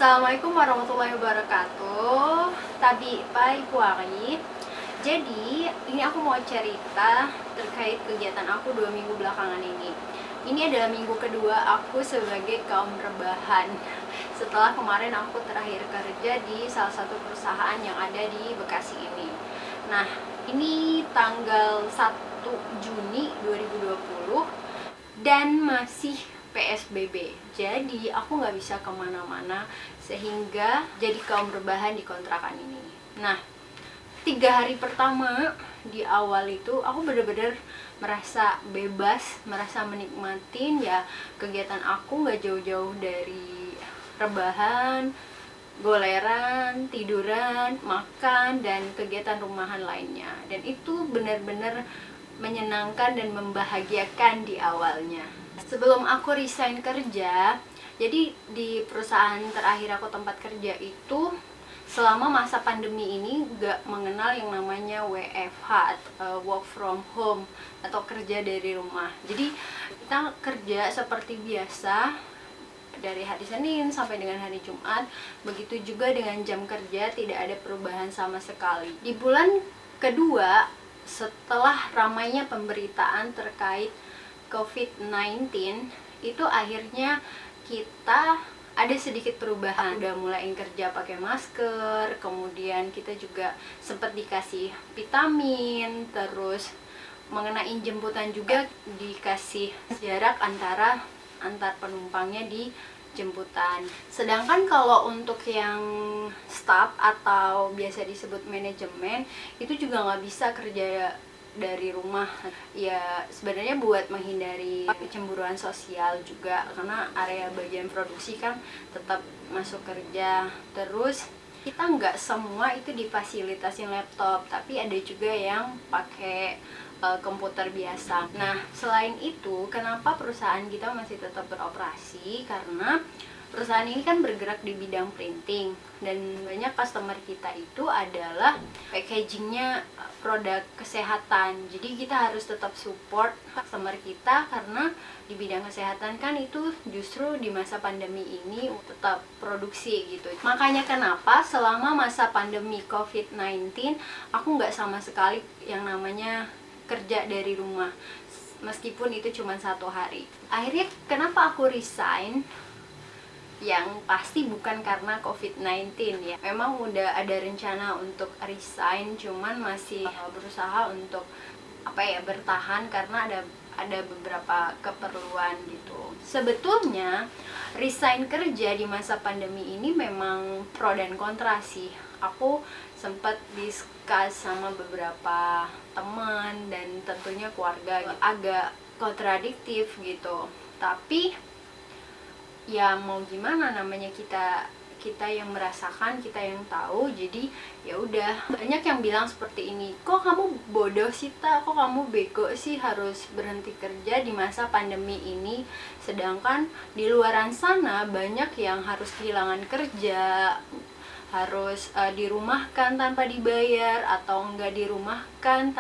Assalamualaikum warahmatullahi wabarakatuh. Tabi Pai Puari. Jadi, ini aku mau cerita terkait kegiatan aku 2 minggu belakangan ini. Ini adalah minggu kedua aku sebagai kaum rebahan. Setelah kemarin aku terakhir kerja di salah satu perusahaan yang ada di Bekasi ini. Nah, ini tanggal 1 Juni 2020 dan masih PSBB. Jadi aku nggak bisa kemana-mana sehingga jadi kaum rebahan di kontrakan ini. Nah, 3 hari pertama di awal itu aku bener-bener merasa bebas, merasa menikmatin ya kegiatan aku nggak jauh-jauh dari rebahan, goleran, tiduran, makan, dan kegiatan rumahan lainnya. Dan itu benar-benar menyenangkan dan membahagiakan di awalnya. Sebelum aku resign kerja, jadi di perusahaan terakhir aku tempat kerja itu selama masa pandemi ini gak mengenal yang namanya WFH, work from home, atau kerja dari rumah. Jadi kita kerja seperti biasa dari hari Senin sampai dengan hari Jumat. Begitu juga dengan jam kerja, tidak ada perubahan sama sekali. Di bulan kedua setelah ramainya pemberitaan terkait COVID-19, itu akhirnya kita ada sedikit perubahan. Udah mulai kerja pakai masker, kemudian kita juga sempat dikasih vitamin, terus mengenai jemputan juga dikasih jarak antar penumpangnya di jemputan. Sedangkan kalau untuk yang staff atau biasa disebut manajemen, itu juga nggak bisa kerja dari rumah. Ya sebenarnya buat menghindari kecemburuan sosial juga, karena area bagian produksi kan tetap masuk kerja. Terus kita nggak semua itu difasilitasin laptop, tapi ada juga yang pakai komputer biasa. Nah, selain itu, kenapa perusahaan kita masih tetap beroperasi? Karena perusahaan ini kan bergerak di bidang printing, dan banyak customer kita itu adalah packagingnya produk kesehatan. Jadi kita harus tetap support customer kita, karena di bidang kesehatan kan itu justru di masa pandemi ini tetap produksi gitu. Makanya kenapa selama masa pandemi COVID-19 aku nggak sama sekali yang namanya kerja dari rumah, meskipun itu cuma 1 hari. Akhirnya kenapa aku resign? Yang pasti bukan karena COVID-19 ya. Memang udah ada rencana untuk resign, cuman masih berusaha untuk bertahan karena ada beberapa keperluan gitu. Sebetulnya resign kerja di masa pandemi ini memang pro dan kontra sih. Aku sempat discuss sama beberapa teman dan tentunya keluarga, agak kontradiktif gitu. Tapi ya mau gimana, namanya kita yang merasakan, kita yang tahu. Jadi ya udah, banyak yang bilang seperti ini, kok kamu bodoh sih Ta, kok kamu bego sih harus berhenti kerja di masa pandemi ini, sedangkan di luaran sana banyak yang harus kehilangan kerja, harus dirumahkan tanpa dibayar, atau enggak dirumahkan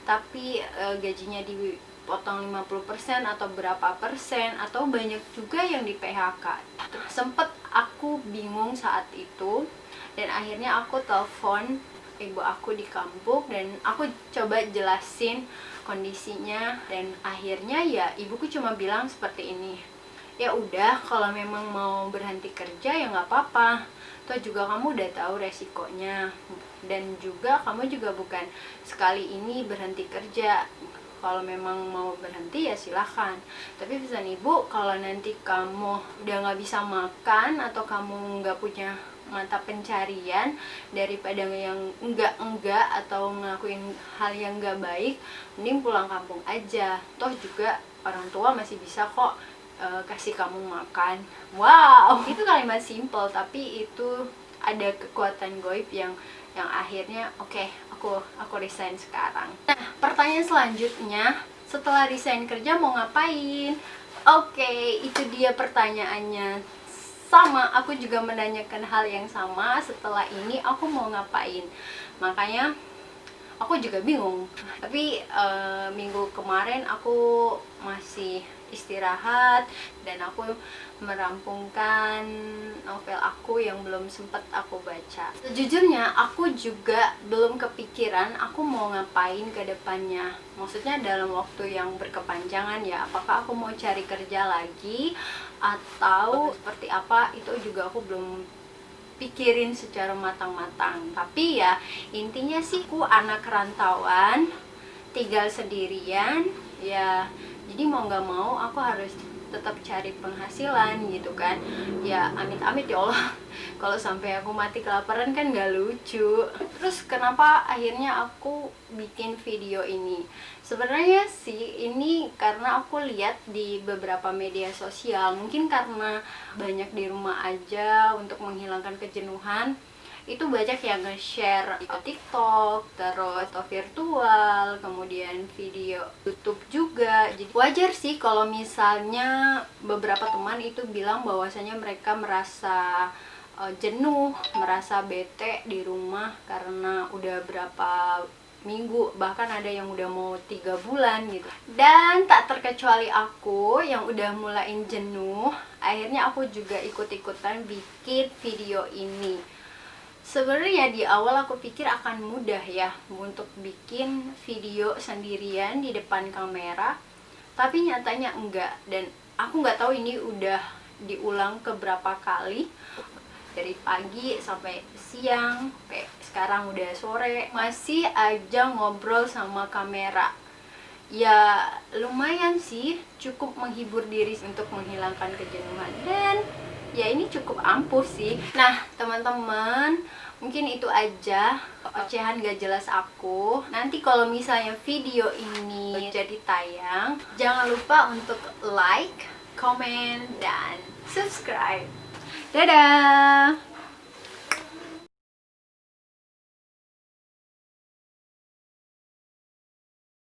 tapi gajinya dipotong 50% atau berapa persen, atau banyak juga yang di PHK. Sempet aku bingung saat itu, dan akhirnya aku telepon ibu aku di kampung dan aku coba jelasin kondisinya, dan akhirnya ya ibuku cuma bilang seperti ini, ya udah kalau memang mau berhenti kerja ya nggak apa-apa, toh juga kamu udah tahu resikonya, dan juga kamu juga bukan sekali ini berhenti kerja. Kalau memang mau berhenti ya silahkan, tapi pesan ibu, kalau nanti kamu udah nggak bisa makan atau kamu nggak punya mata pencarian, daripada yang enggak atau ngelakuin hal yang nggak baik, mending pulang kampung aja, toh juga orang tua masih bisa kok kasih kamu makan. Wow, itu kalimat simple tapi itu ada kekuatan goib yang akhirnya oke, aku resign sekarang. Nah, pertanyaan selanjutnya, setelah resign kerja mau ngapain? Oke, itu dia pertanyaannya. Sama, aku juga menanyakan hal yang sama, setelah ini aku mau ngapain. Makanya aku juga bingung. Tapi minggu kemarin aku masih istirahat dan aku merampungkan novel aku yang belum sempat aku baca. Sejujurnya aku juga belum kepikiran aku mau ngapain ke depannya. Maksudnya dalam waktu yang berkepanjangan ya, apakah aku mau cari kerja lagi atau seperti apa, itu juga aku belum pikirin secara matang-matang. Tapi ya intinya sih aku anak rantauan, tinggal sendirian ya, jadi mau nggak mau aku harus tetap cari penghasilan gitu kan ya. Amit-amit ya Allah kalau sampai aku mati kelaparan kan nggak lucu. Terus kenapa akhirnya aku bikin video ini? Sebenarnya sih ini karena aku lihat di beberapa media sosial, mungkin karena banyak di rumah aja untuk menghilangkan kejenuhan, itu banyak yang nge-share di TikTok, terus foto virtual, kemudian video YouTube juga. Jadi wajar sih kalau misalnya beberapa teman itu bilang bahwasanya mereka merasa jenuh, merasa bete di rumah karena udah berapa minggu, bahkan ada yang udah mau 3 bulan gitu. Dan tak terkecuali aku yang udah mulain jenuh, akhirnya aku juga ikut-ikutan bikin video ini. Sebenarnya di awal aku pikir akan mudah ya untuk bikin video sendirian di depan kamera, tapi nyatanya enggak. Dan aku nggak tahu ini udah diulang keberapa kali, dari pagi sampai siang, sampai sekarang udah sore, masih aja ngobrol sama kamera. Ya lumayan sih, cukup menghibur diri untuk menghilangkan kejenuhan, dan ya ini cukup ampuh sih. Nah teman-teman, mungkin itu aja ocehan gak jelas aku. Nanti kalau misalnya video ini jadi tayang, jangan lupa untuk like, comment, dan subscribe. Dadah!